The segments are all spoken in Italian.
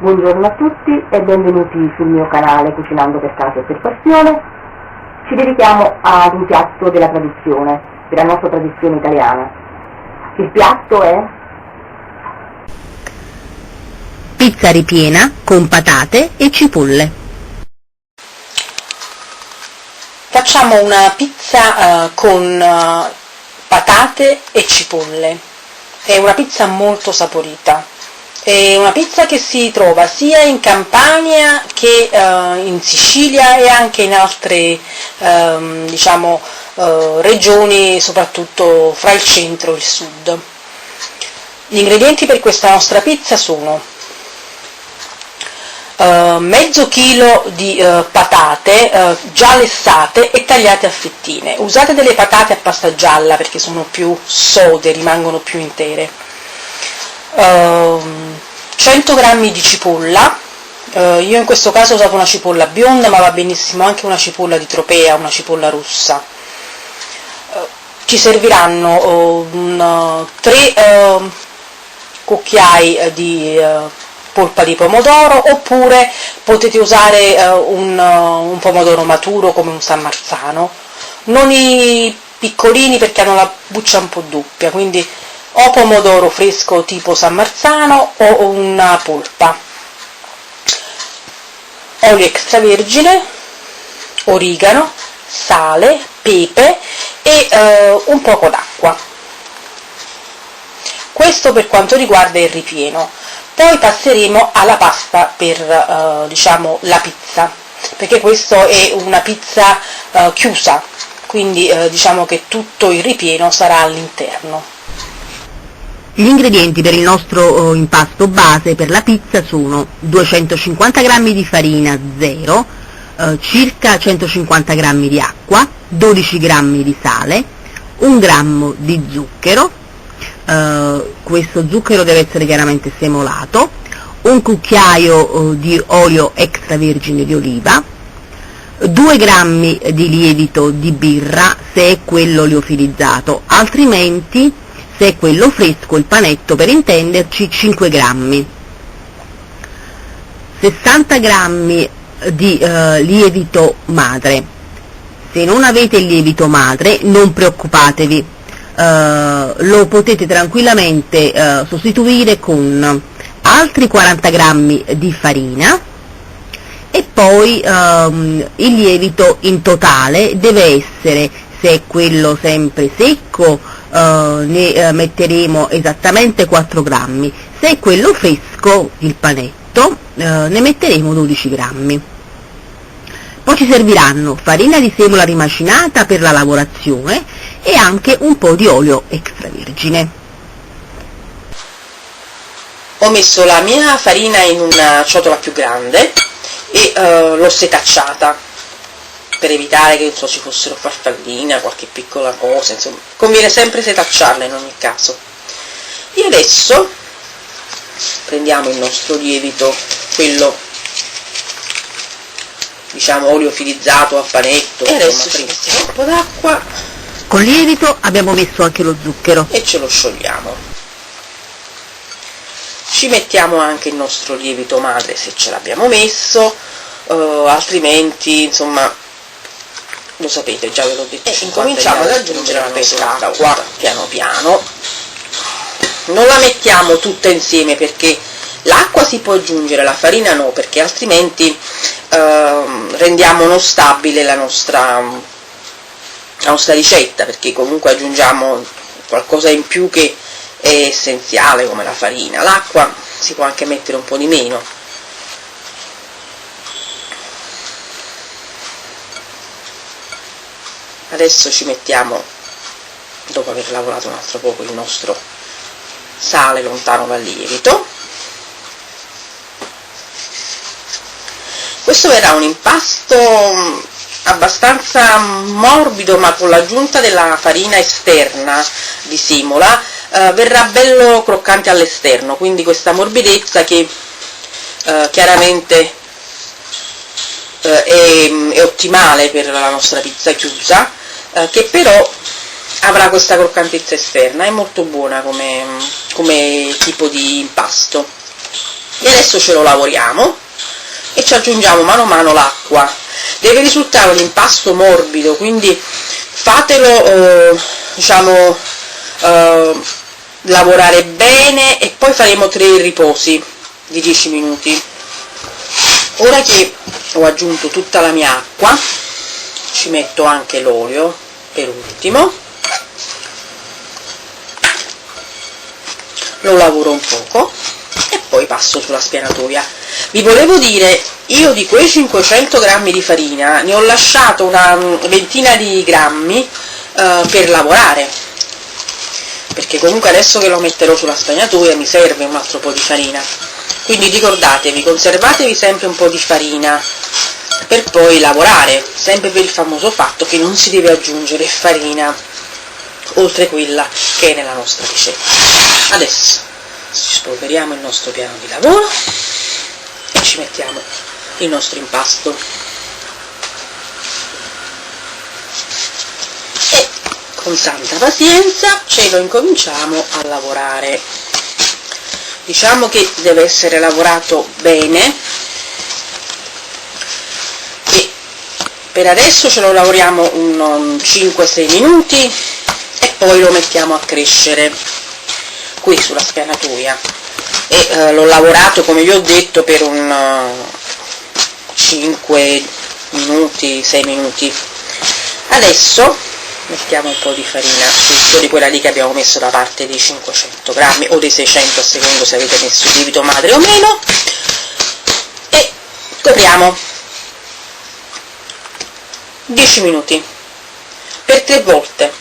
Buongiorno a tutti e benvenuti sul mio canale Cucinando per Caso e per Passione. Ci dedichiamo ad un piatto della tradizione, della nostra tradizione italiana. Il piatto è pizza ripiena con patate e cipolle. Facciamo una pizza con patate e cipolle. È una pizza molto saporita. È una pizza che si trova sia in Campania che in Sicilia e anche in altre regioni, soprattutto fra il centro e il sud. Gli ingredienti per questa nostra pizza sono mezzo chilo di patate già lessate e tagliate a fettine. Usate delle patate a pasta gialla perché sono più sode, rimangono più intere. 100 g di cipolla, io in questo caso ho usato una cipolla bionda, ma va benissimo anche una cipolla di tropea, una cipolla rossa. Ci serviranno 3 cucchiai di polpa di pomodoro, oppure potete usare un pomodoro maturo come un San Marzano, non i piccolini perché hanno la buccia un po' doppia, quindi o pomodoro fresco tipo San Marzano o una polpa, olio extravergine, origano, sale, pepe e un poco d'acqua. Questo per quanto riguarda il ripieno. Poi passeremo alla pasta per la pizza, perché questa è una pizza chiusa, quindi diciamo che tutto il ripieno sarà all'interno. Gli ingredienti per il nostro impasto base per la pizza sono 250 g di farina 0, circa 150 g di acqua, 12 g di sale, 1 grammo di zucchero, questo zucchero deve essere chiaramente semolato, un cucchiaio di olio extravergine di oliva, 2 grammi di lievito di birra se è quello liofilizzato, altrimenti se è quello fresco, il panetto per intenderci, 5 grammi, 60 grammi di lievito madre. Se non avete il lievito madre non preoccupatevi, lo potete tranquillamente sostituire con altri 40 grammi di farina, e poi il lievito in totale deve essere, se è quello sempre secco, ne metteremo esattamente 4 grammi, se è quello fresco, il panetto, ne metteremo 12 grammi. Poi ci serviranno farina di semola rimacinata per la lavorazione e anche un po' di olio extravergine. Ho messo la mia farina in una ciotola più grande e l'ho setacciata per evitare che ci fossero farfalline, qualche piccola cosa, insomma, conviene sempre setacciarla in ogni caso. E adesso prendiamo il nostro lievito, quello oleofilizzato a panetto, e adesso ci mettiamo un po' d'acqua. Con lievito abbiamo messo anche lo zucchero e ce lo sciogliamo. Ci mettiamo anche il nostro lievito madre se ce l'abbiamo messo, altrimenti insomma lo sapete, già ve l'ho detto. E incominciamo ad aggiungere la nostra acqua piano piano. Non la mettiamo tutta insieme perché l'acqua si può aggiungere, la farina no, perché altrimenti rendiamo non stabile la nostra ricetta, perché comunque aggiungiamo qualcosa in più che è essenziale come la farina. L'acqua si può anche mettere un po' di meno. Adesso ci mettiamo, dopo aver lavorato un altro poco, il nostro sale lontano dal lievito. Questo verrà un impasto abbastanza morbido, ma con l'aggiunta della farina esterna di semola verrà bello croccante all'esterno, quindi questa morbidezza che chiaramente è ottimale per la nostra pizza chiusa, che però avrà questa croccantezza esterna, è molto buona come tipo di impasto. E adesso ce lo lavoriamo e ci aggiungiamo mano a mano l'acqua. Deve risultare un impasto morbido, quindi fatelo diciamo lavorare bene, e poi faremo 3 riposi di 10 minuti. Ora che ho aggiunto tutta la mia acqua, ci metto anche l'olio per ultimo, lo lavoro un poco e poi passo sulla spianatoia. Vi volevo dire, io di quei 500 grammi di farina ne ho lasciato una ventina di grammi per lavorare, perché comunque adesso che lo metterò sulla spianatoia mi serve un altro po' di farina. Quindi ricordatevi, conservatevi sempre un po' di farina per poi lavorare, sempre per il famoso fatto che non si deve aggiungere farina oltre quella che è nella nostra ricetta. Adesso spolveriamo il nostro piano di lavoro e ci mettiamo il nostro impasto e con santa pazienza ce lo incominciamo a lavorare. Diciamo che deve essere lavorato bene, e per adesso ce lo lavoriamo un 5-6 minuti e poi lo mettiamo a crescere qui sulla spianatoia, e l'ho lavorato, come vi ho detto, per un 5 minuti, 6 minuti. Adesso mettiamo un po' di farina giusto di quella lì che abbiamo messo da parte, dei 500 grammi o dei 600 a secondo se avete messo il lievito madre o meno, e copriamo 10 minuti per 3 volte.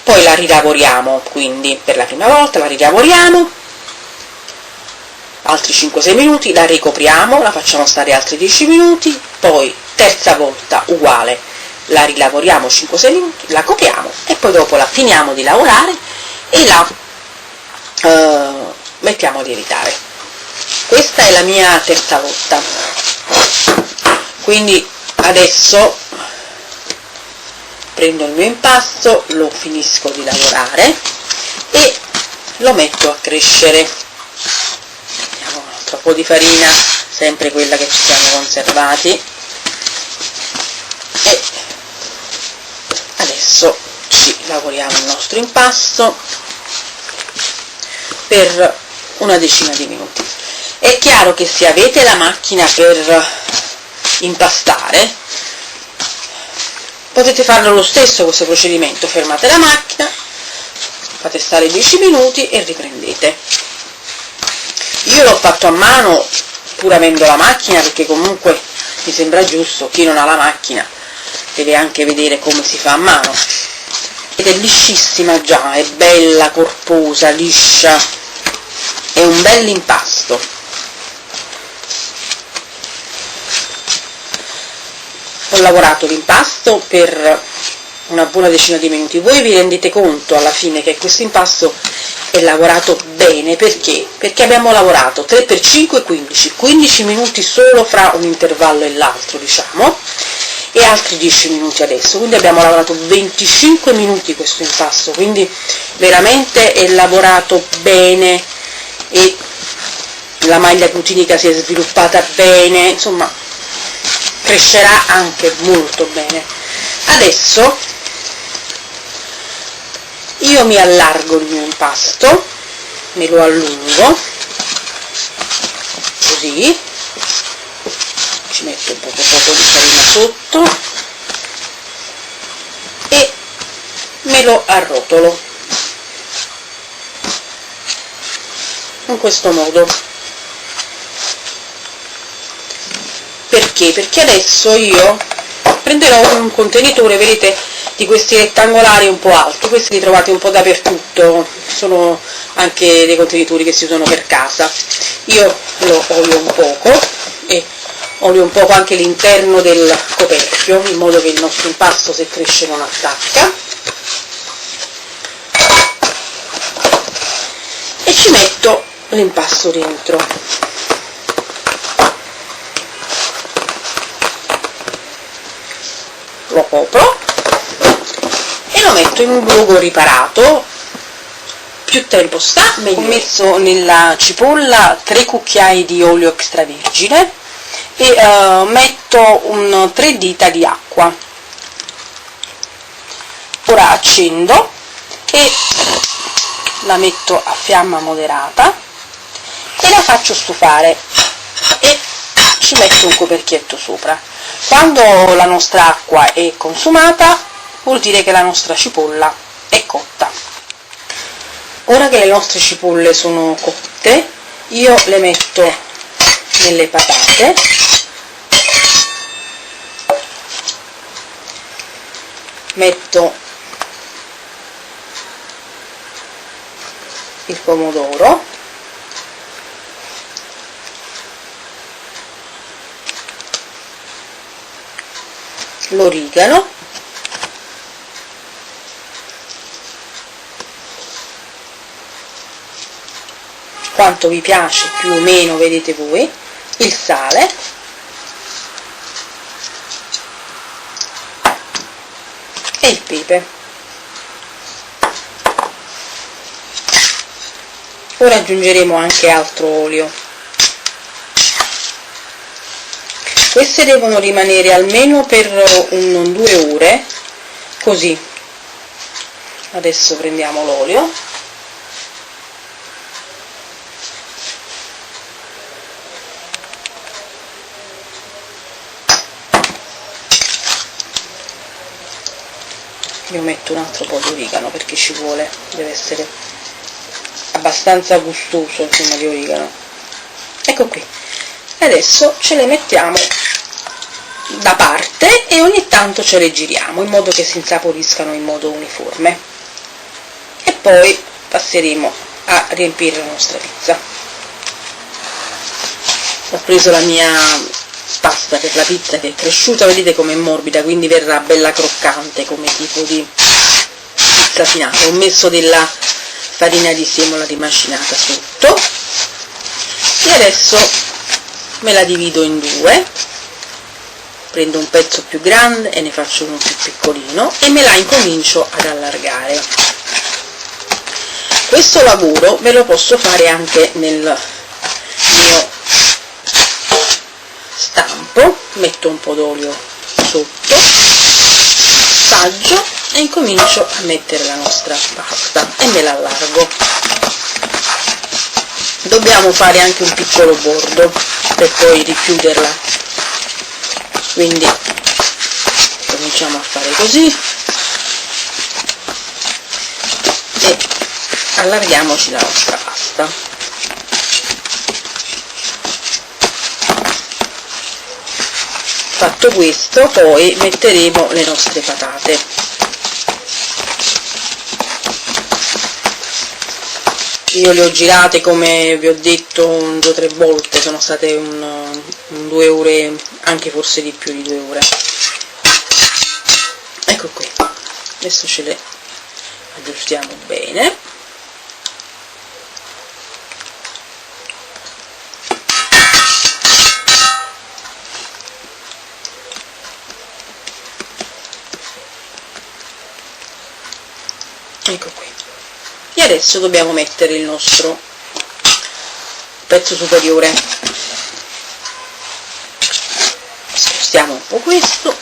Poi la rilavoriamo, quindi per la prima volta la rilavoriamo altri 5-6 minuti, la ricopriamo, la facciamo stare altri 10 minuti, poi terza volta uguale, la rilavoriamo 5-6 minuti, la copriamo e poi dopo la finiamo di lavorare e la mettiamo a lievitare. Questa è la mia terza volta, quindi adesso prendo il mio impasto, lo finisco di lavorare e lo metto a crescere. Mettiamo un altro po' di farina, sempre quella che ci siamo conservati, e adesso ci lavoriamo il nostro impasto per una decina di minuti. È chiaro che se avete la macchina per impastare potete farlo lo stesso questo procedimento, fermate la macchina, fate stare 10 minuti e riprendete. Io l'ho fatto a mano pur avendo la macchina, perché comunque mi sembra giusto, chi non ha la macchina deve anche vedere come si fa a mano, ed è liscissima già, è bella, corposa, liscia, è un bel impasto. Ho lavorato l'impasto per una buona decina di minuti. Voi vi rendete conto alla fine che questo impasto è lavorato bene, perché? Perché abbiamo lavorato 3 per 5 15 minuti solo fra un intervallo e l'altro, diciamo, e altri 10 minuti adesso, quindi abbiamo lavorato 25 minuti questo impasto, quindi veramente è lavorato bene e la maglia glutinica si è sviluppata bene, insomma crescerà anche molto bene. Adesso io mi allargo il mio impasto, me lo allungo così, ci metto un poco di farina sotto e me lo arrotolo in questo modo. Perché? Perché adesso io prenderò un contenitore, vedete, di questi rettangolari un po' alti, questi li trovate un po' dappertutto, sono anche dei contenitori che si usano per casa. Io lo olio un poco e olio un poco anche l'interno del coperchio, in modo che il nostro impasto, se cresce, non attacca, e ci metto l'impasto dentro. Lo copro e lo metto in un luogo riparato più tempo sta meglio. Ho messo nella cipolla 3 cucchiai di olio extravergine e metto 3 dita di acqua. Ora accendo e la metto a fiamma moderata e la faccio stufare e ci metto un coperchietto sopra. Quando la nostra acqua è consumata vuol dire che la nostra cipolla è cotta. Ora che le nostre cipolle sono cotte, io le metto nelle patate, metto il pomodoro, l'origano, quanto vi piace più o meno vedete voi, il sale e il pepe. Ora aggiungeremo anche altro olio. Queste devono rimanere almeno per 2 ore, così. Adesso prendiamo l'olio. Io metto un altro po' di origano perché ci vuole, deve essere abbastanza gustoso, insomma, di origano. Ecco qui. Adesso ce le mettiamo da parte e ogni tanto ce le giriamo in modo che si insaporiscano in modo uniforme e poi passeremo a riempire la nostra pizza. Ho preso la mia pasta per la pizza che è cresciuta, vedete com'è morbida, quindi verrà bella croccante come tipo di pizza finale. Ho messo della farina di semola rimacinata sotto e adesso me la divido in 2, prendo un pezzo più grande e ne faccio uno più piccolino e me la incomincio ad allargare. Questo lavoro ve lo posso fare anche nel mio stampo. Metto un po' d'olio sotto, assaggio e incomincio a mettere la nostra pasta e me la allargo. Dobbiamo fare anche un piccolo bordo per poi richiuderla, quindi cominciamo a fare così e allarghiamoci la nostra pasta. Fatto questo, poi metteremo le nostre patate. Io le ho girate, come vi ho detto, 2 o 3 volte, sono state un 2 ore, anche forse di più di 2 ore. Ecco qui, adesso ce le aggiustiamo bene. Ecco qui. E adesso dobbiamo mettere il nostro pezzo superiore. Spostiamo un po' questo,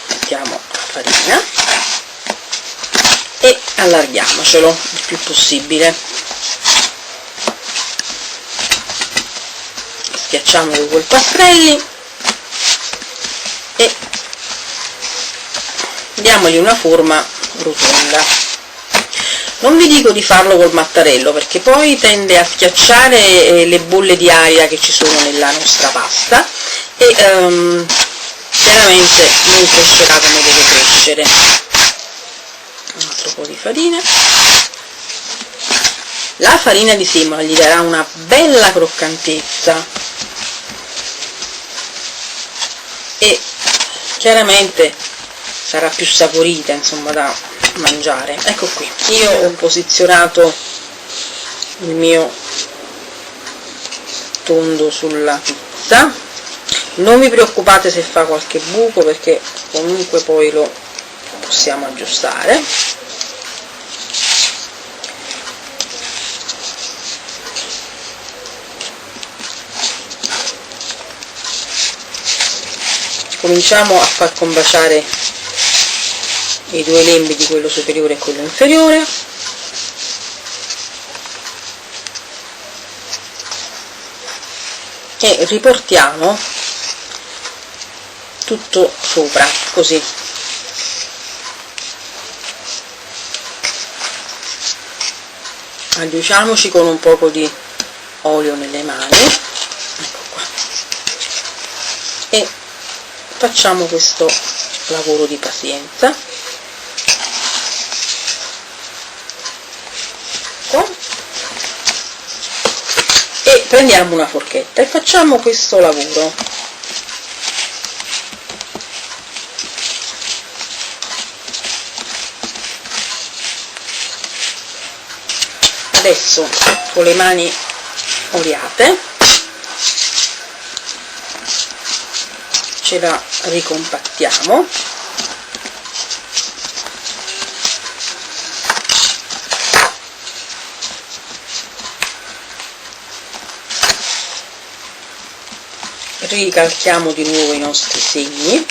mettiamo la farina e allarghiamocelo il più possibile. Schiacciamo con quei pastrelli e diamogli una forma rotonda. Non vi dico di farlo col mattarello perché poi tende a schiacciare le bolle di aria che ci sono nella nostra pasta e chiaramente non crescerà come deve crescere. Un altro po' di farina. La farina di semola gli darà una bella croccantezza e chiaramente sarà più saporita, insomma, da mangiare. Ecco qui, io ho posizionato il mio tondo sulla pizza. Non vi preoccupate se fa qualche buco perché comunque poi lo possiamo aggiustare. Cominciamo a far combaciare i due lembi di quello superiore e quello inferiore. E riportiamo tutto sopra, così. Aiutiamoci con un poco di olio nelle mani, ecco qua, e facciamo questo lavoro di pazienza. E prendiamo una forchetta e facciamo questo lavoro. Adesso con le mani oliate ce la ricompattiamo ricalchiamo di nuovo i nostri segni.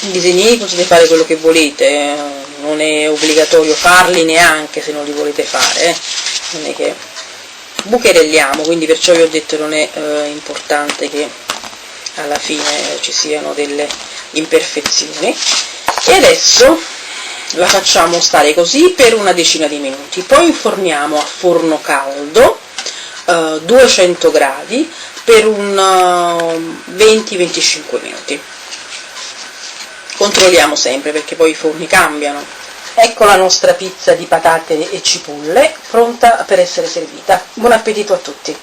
I disegnini potete fare quello che volete, non è obbligatorio farli neanche se non li volete fare, non è che bucherelliamo, quindi perciò vi ho detto non è importante che alla fine ci siano delle imperfezioni. E adesso la facciamo stare così per una decina di minuti, poi inforniamo a forno caldo 200 gradi per un 20-25 minuti. Controlliamo sempre perché poi i forni cambiano. Ecco la nostra pizza di patate e cipolle pronta per essere servita. Buon appetito a tutti!